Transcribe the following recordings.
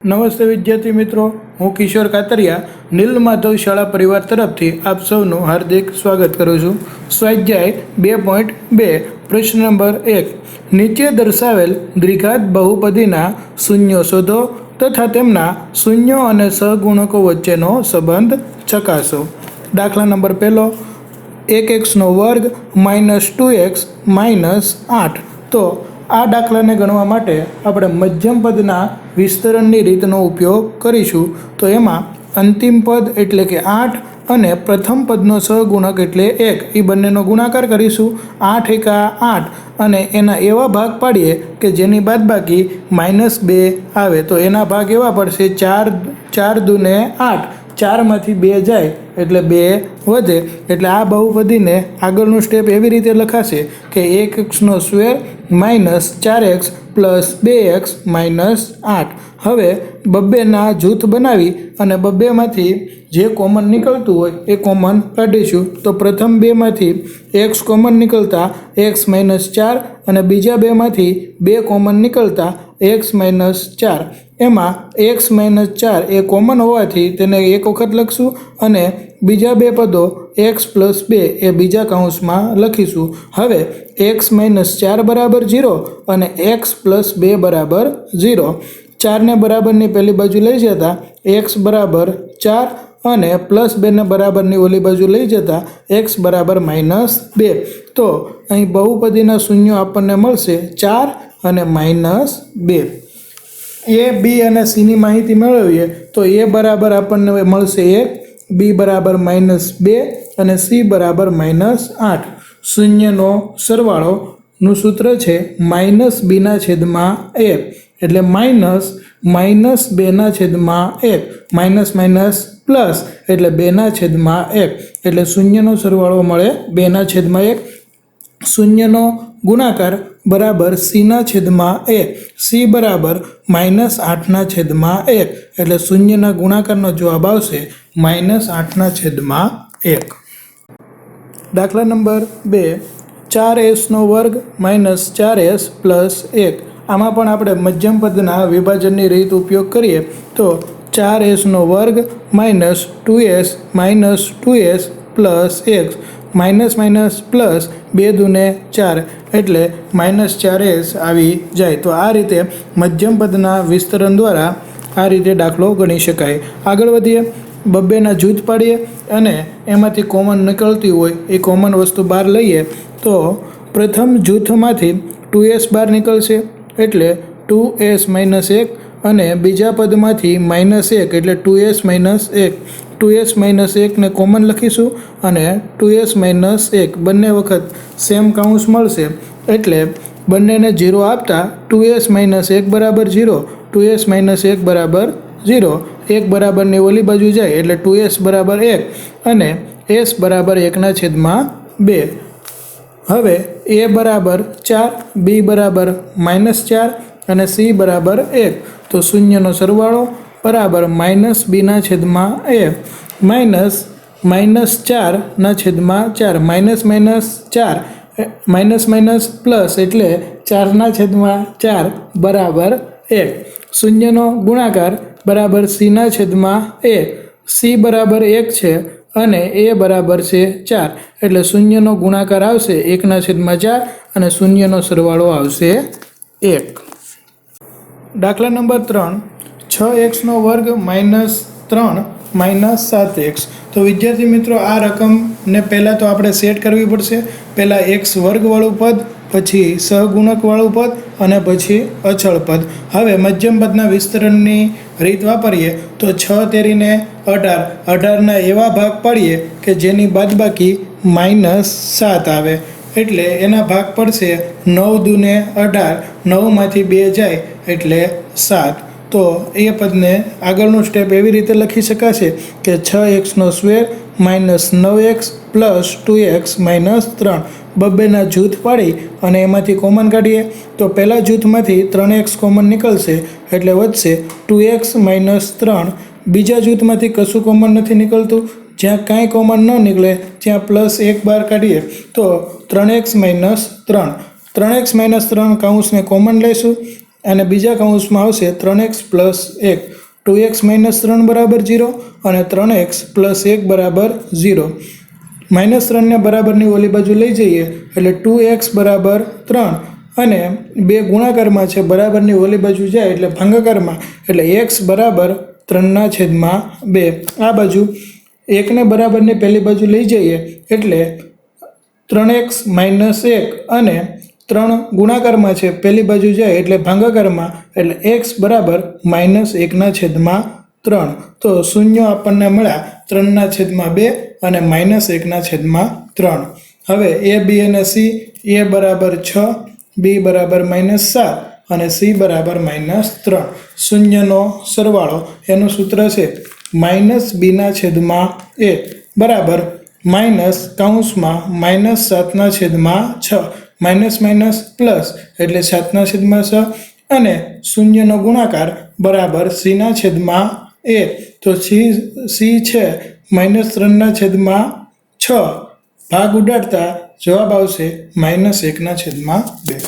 નમસ્તે વિદ્યાર્થી મિત્રો, હું કિશોર કાતરિયા નીલમાધવ શાળા પરિવાર તરફથી આપ સૌનું હાર્દિક સ્વાગત કરું છું. સ્વાધ્યાય 2.2 પ્રશ્ન નંબર 1. નીચે દર્શાવેલ દ્વિઘાત બહુપદીના શૂન્યો શોધો તથા તેમના શૂન્યો અને સહગુણકો વચ્ચેનો સંબંધ ચકાસો. દાખલા નંબર 1, 1x² - 2x - 8. તો આ દાખલાને ગણવા માટે આપણે મધ્યમ પદના વિસ્તરણની રીતનો ઉપયોગ કરીશું. તો એમાં અંતિમ પદ એટલે કે 8 અને પ્રથમ પદનો સહગુણક એટલે 1 એ બંનેનો ગુણાકાર કરીશું. 8 × 8 અને એના એવા ભાગ પાડીએ કે જેની બાદબાકી -2 આવે. તો એના ભાગ એવા પડશે 4 દૂને 8, 4માંથી 2 જાય એટલે 2 વધે. એટલે આ બહુપદીને આગળનું સ્ટેપ એવી રીતે લખાશે કે 1x² - 4x + 2x - 8. હવે બબ્બેના જૂથ બનાવી અને બબ્બેમાંથી જે કોમન નીકળતું હોય એ કોમન કાઢીશું. તો પ્રથમ બેમાંથી x કોમન નીકળતા x - 4 અને બીજા બેમાંથી 2 કોમન નીકળતા x - 4. એમાં x - 4 એ કોમન હોવાથી તેને એક વખત લખશું અને બીજા બે પદો x + 2 એ બીજા કૌંસમાં લખીશું. હવે x - 4 બરાબર 0 અને x + 2 બરાબર 0. 4 ને બરાબરની પેલી બાજુ લઈ જતા x બરાબર 4 અને +2 ને બરાબરની ઓલી બાજુ લઈ જતા x બરાબર -2. તો અહીં બહુપદીના શૂન્યો આપણને મળશે 4 અને -2. A, B અને C ની માહિતી મેળવીએ તો A બરાબર આપણને મળશે 1, B બરાબર -2 અને C બરાબર -8. શૂન્યનો સરવાળોનું સૂત્ર છે -b/1 એટલે -2/1 પ્લસ એટલે 2/1 એટલે શૂન્યનો સરવાળો મળે 2/1. શૂન્યનો ગુણાકાર બરાબર c/1, c બરાબર -8/1 એટલે શૂન્યના ગુણાકારનો જવાબ આવશે -8/1. દાખલા નંબર 2, 4s² - 4s + 1. આમાં પણ આપણે મધ્યમ પદના વિભાજનની રીત ઉપયોગ કરીએ તો 4s² - 2s - 2s + x plus 2 દૂને 4 એટલે -4s આવી જાય. તો આ રીતે મધ્યમ પદના વિસ્તરણ દ્વારા આ રીતે દાખલો ગણી શકાય. આગળ વધીએ, બબ્બેના જૂથ પાડીએ અને એમાંથી કોમન નીકળતી હોય એ કોમન વસ્તુ બહાર લઈએ તો પ્રથમ જૂથમાંથી 2s બહાર નીકળશે એટલે 2s - 1 અને બીજા પદમાંથી -1 એટલે 2s - 1. 2s - 1 ને કોમન લખીશું અને 2s - 1 બંને વખત સેમ કાઉન્સ મળશે એટલે બંનેને 0 આપતા 2s - 1 બરાબર 0, 2s - 1 બરાબર 0. 1 બરાબરની ઓલી બાજુ જાય એટલે 2s બરાબર 1 અને s બરાબર 1/2. હવે a બરાબર 4, b બરાબર -4 અને c બરાબર 1. તો શૂન્યનો સરવાળો બરાબર -b/a -4 પ્લસ એટલે 4/4 બરાબર 1. શૂન્યનો ગુણાકાર બરાબર c/a. c બરાબર 1 છે અને a બરાબર છે 4 એટલે શૂન્યનો ગુણાકાર આવશે 1/4 અને શૂન્યનો સરવાળો આવશે 1. દાખલા નંબર 3, 6x² - 3 - 7x. તો વિદ્યાર્થી મિત્રો, આ રકમને પહેલાં તો આપણે સેટ કરવી પડશે. પહેલાં x² વાળું પદ, પછી સહગુણક વાળું પદ અને પછી અચળ પદ. હવે મધ્યમ પદના વિસ્તરણની રીત વાપરીએ તો 6 તેરીને 18, 18ના એવા ભાગ પાડીએ કે જેની બાદબાકી -7 આવે એટલે એના ભાગ પડશે 9 દૂને 18, 9માંથી 2 જાય એટલે 7. તો એ પદને આગળનું સ્ટેપ એવી રીતે લખી શકાશે કે 6x² - 9x + 2x - 3. બબ્બેના જૂથ પાડી અને એમાંથી કોમન કાઢીએ તો પહેલા જૂથમાંથી 3x કોમન નીકળશે એટલે વધશે 2x - 3. બીજા જૂથમાંથી કશું કોમન નથી નીકળતું, જ્યાં કાંઈ કોમન ન નીકળે ત્યાં +1 બહાર કાઢીએ તો 3x - 3. 3x - 3 કૌંસને કોમન લઈશું અને બીજા કૌંસમાં આવશે 3x પ્લસ 1, 2x માઇનસ 3 બરાબર 0 અને 3x પ્લસ 1 બરાબર 0. -3 ને બરાબરની ઓલી બાજુ લઈ જઈએ એટલે 2x બરાબર 3 અને 2 ગુણાકારમાં છે, બરાબરની ઓલી બાજુ જાય એટલે ભાગાકારમાં, એટલે x બરાબર 3/2. આ બાજુ 1 ને બરાબરની પહેલી બાજુ લઈ જઈએ એટલે 3x માઇનસ 1 અને 3 ગુણાકારમાં છે, પહેલી બાજુ જાય એટલે ભાગાકારમાં, એટલે x બરાબર -1/3. તો શૂન્ય આપણને મળ્યા 3/2 અને -1/3. હવે a, b અને c, a બરાબર 6, b બરાબર -7 અને c બરાબર -3. શૂન્યનો સરવાળો એનું સૂત્ર છે -b/a બરાબર -7/6, માઇનસ માઇનસ પ્લસ એટલે 7/6 અને શૂન્યનો ગુણાકાર બરાબર c/a. તો c છે -3/6. ભાગ ઉડાડતા જવાબ આવશે -1/2.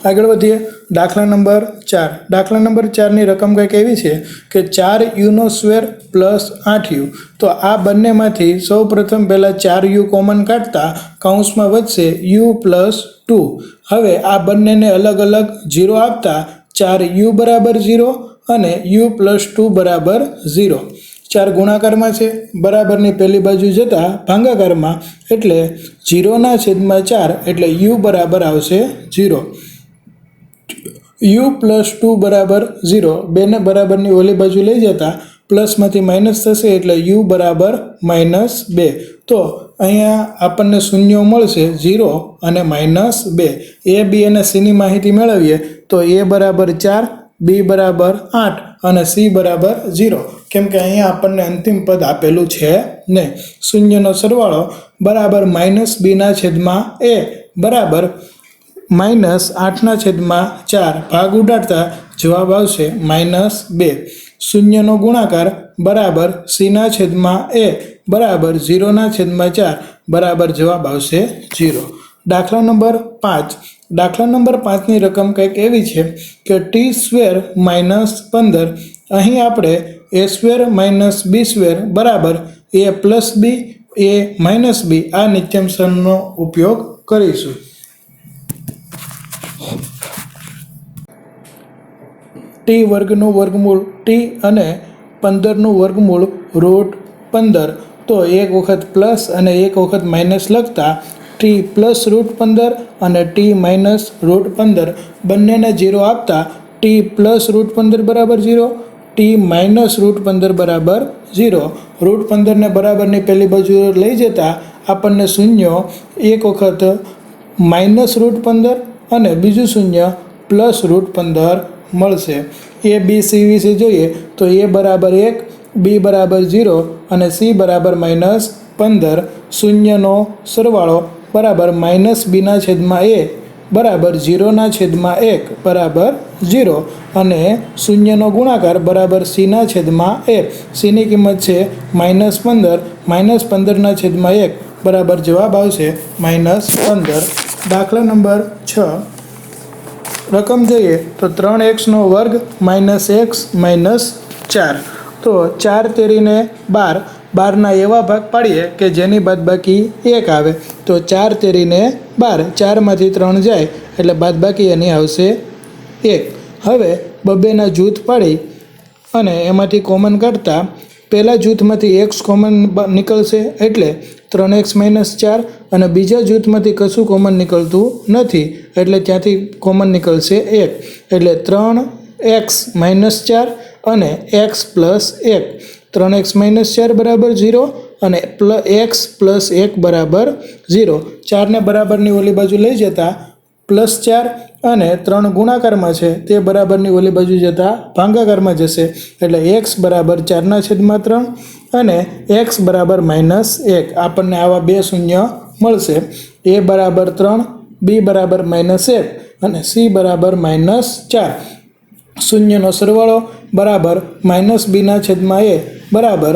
આગળ વધીએ. દાખલા નંબર 4. દાખલા નંબર 4ની રકમ કંઈક એવી છે કે 4u² પ્લસ 8u. તો આ બંનેમાંથી સૌ પ્રથમ પહેલાં 4u કોમન કાઢતા કૌંસમાં વધશે u પ્લસ 2. હવે આ બંનેને અલગ અલગ 0 આપતા 4u બરાબર 0 અને u પ્લસ 2 બરાબર 0. 4 ગુણાકારમાં છે, બરાબરની પહેલી બાજુ જતા ભાગાકારમાં, એટલે 0/4 એટલે u બરાબર આવશે 0. u પ્લસ 2 બરાબર 0. 2 ને બરાબરની ઓલી બાજુ લઈ જતા પ્લસમાંથી માઇનસ થશે એટલે u બરાબર -2. તો અહીંયા આપણને શૂન્યો મળશે 0 અને -2. a, b અને c ની માહિતી મેળવીએ તો a બરાબર 4, b બરાબર 8 અને c બરાબર 0, કેમ કે અહીંયા આપણને અંતિમ પદ આપેલું છે ને. શૂન્યનો સરવાળો બરાબર -b/a બરાબર -8/4. ભાગ ઉડાડતા જવાબ આવશે -2. શૂન્યનો ગુણાકાર બરાબર c/a બરાબર 0/4 બરાબર જવાબ આવશે 0. દાખલા નંબર 5. દાખલા નંબર 5ની રકમ કંઈક એવી છે કે t² - 15. અહીં આપણે a² - b² બરાબર a plus b, a minus b આ નિત્યંશનો ઉપયોગ કરીશું. t વર્ગનું વર્ગમૂળ t અને 15નું વર્ગમૂળ √15. તો એક વખત પ્લસ અને એક વખત માઇનસ લખતા t પ્લસ √15 અને t માઇનસ √15 બંનેને 0 આપતા t પ્લસ √15 બરાબર 0, t માઇનસ √15 બરાબર 0. √15 ને બરાબરની પહેલી બાજુ લઈ જતા આપણને શૂન્ય એક વખત માઇનસ √15 અને બીજું શૂન્ય પ્લસ √15 મળશે. a, b, c વિશે જોઈએ તો a બરાબર 1, b બરાબર 0 અને c બરાબર -15. શૂન્યનો સરવાળો બરાબર -b/a બરાબર 0/1 બરાબર 0 અને શૂન્યનો ગુણાકાર બરાબર c/a. c ની કિંમત છે -15, -15/1 બરાબર જવાબ આવશે -15. દાખલા નંબર 6. રકમ જોઈએ તો 3x² - x - 4. તો 4 તેરીને 12, 12ના એવા ભાગ પાડીએ કે જેની બાદબાકી 1 આવે. તો 4 તેરીને 12, 4માંથી 3 જાય એટલે બાદબાકી એની આવશે 1. હવે બબેના જૂથ પાડી અને એમાંથી કોમન કાઢતા પહેલા જૂથમાંથી x કોમન નીકળશે એટલે 3x - 4 અને બીજા જૂથમાંથી કશું કોમન નીકળતું નથી એટલે ત્યાંથી કોમન નીકળશે 1 એટલે 3x - 4 અને x પ્લસ 1. 3x - 4 બરાબર 0 અને x પ્લસ 1 બરાબર 0. 4ને બરાબરની ઓલી બાજુ લઈ જતા +4 અને 3 ગુણાકારમાં છે તે બરાબરની ઓલી બાજુ જતા ભાગાકારમાં જશે એટલે x બરાબર 4/3 અને x બરાબર -1. આપણને આવા બે શૂન્ય મળશે. a બરાબર 3, b બરાબર -1 અને c બરાબર -4. શૂન્યનો સરવાળો બરાબર -b/a બરાબર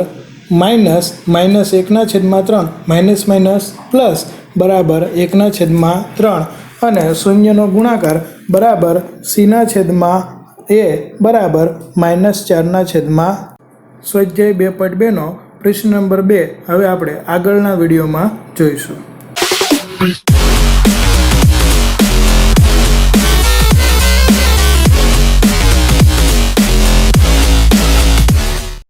-1/3 પ્લસ બરાબર 1/3 અને શૂન્યનો ગુણાકાર બરાબર c/a બરાબર -4/. સ્વાધ્યાય 2.2નો પ્રશ્ન નંબર 2 હવે આપણે આગળના વિડીયોમાં જોઈશું.